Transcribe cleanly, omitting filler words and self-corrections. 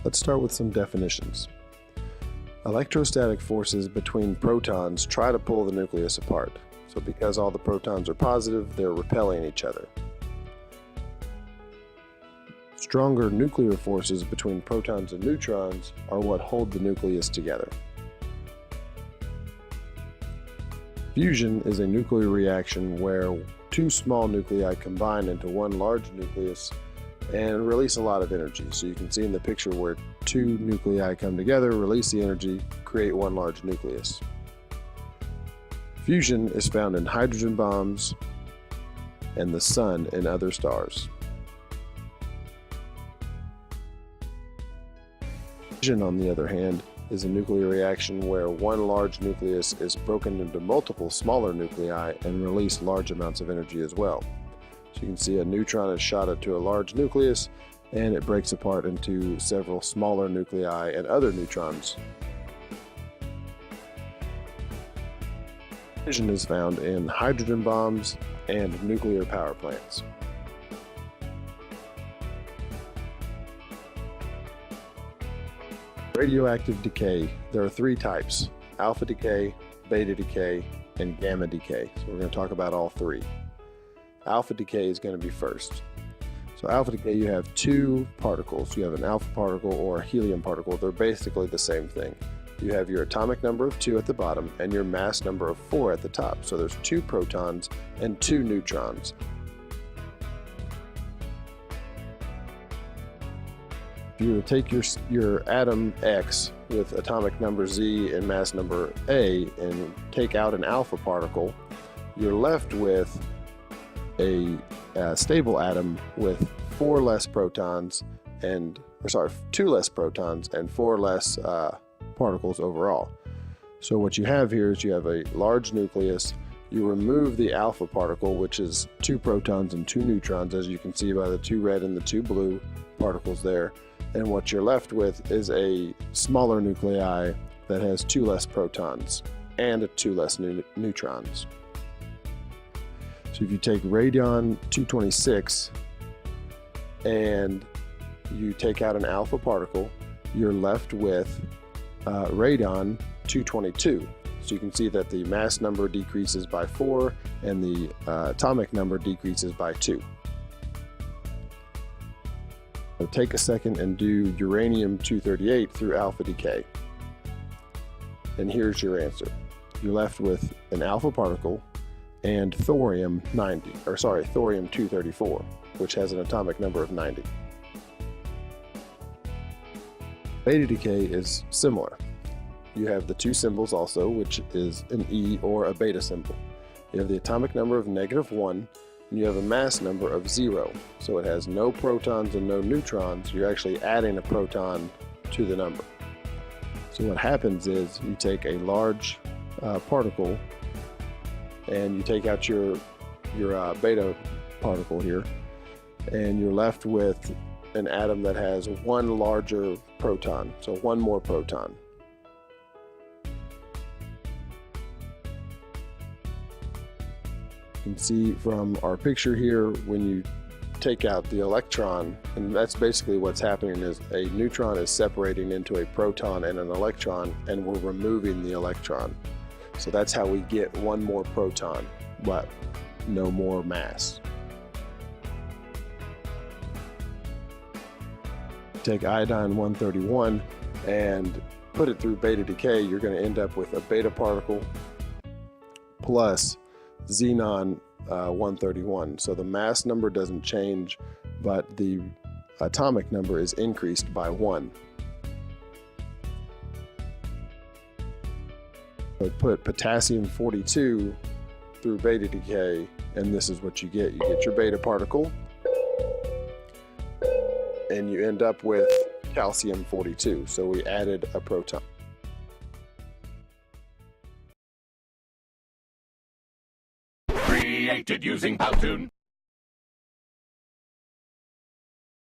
Let's start with some definitions. Electrostatic forces between protons try to pull the nucleus apart. So because all the protons are positive, they're repelling each other. Stronger nuclear forces between protons and neutrons are what hold the nucleus together. Fusion is a nuclear reaction where two small nuclei combine into one large nucleus and release a lot of energy. So you can see in the picture where two nuclei come together, release the energy, create one large nucleus. Fusion is found in hydrogen bombs and the sun and other stars. Fission, on the other hand, is a nuclear reaction where one large nucleus is broken into multiple smaller nuclei and release large amounts of energy as well. So you can see a neutron is shot into a large nucleus and it breaks apart into several smaller nuclei and other neutrons. Fission is found in hydrogen bombs and nuclear power plants. Radioactive decay, there are three types: alpha decay, beta decay, and gamma decay. So we're going to talk about all three. Alpha decay is going to be first. So alpha decay, you have two particles. You have an alpha particle or a helium particle. They're basically the same thing. You have your atomic number of 2 at the bottom and your mass number of 4 at the top. So there's 2 protons and 2 neutrons. If you take your atom X with atomic number Z and mass number A and take out an alpha particle, you're left with a stable atom with 2 less protons and 4 less particles overall. So what you have here is you have a large nucleus. You remove the alpha particle, which is 2 protons and 2 neutrons, as you can see by the 2 red and the 2 blue particles there. And what you're left with is a smaller nuclei that has 2 less protons and 2 less neutrons. So if you take radium-226 and you take out an alpha particle, you're left with radon-222. So you can see that the mass number decreases by 4 and the atomic number decreases by 2. So take a second and do uranium-238 through alpha decay. And here's your answer. You're left with an alpha particle and thorium-234, which has an atomic number of 90. Beta decay is similar. You have the 2 symbols also, which is an E or a beta symbol. You have the atomic number of -1, and you have a mass number of 0. So it has no protons and no neutrons. You're actually adding a proton to the number. So what happens is you take a large particle and you take out your beta particle here, and you're left with an atom that has 1 larger proton, so 1 more proton. You can see from our picture here, when you take out the electron, and that's basically what's happening, is a neutron is separating into a proton and an electron, and we're removing the electron. So that's how we get 1 more proton, but no more mass. Take iodine-131 and put it through beta decay, you're going to end up with a beta particle plus xenon-131. So the mass number doesn't change, but the atomic number is increased by 1. So put potassium-42 through beta decay, and this is what you get. You get your beta particle, and you end up with calcium-42. So we added a proton. Created using Powtoon.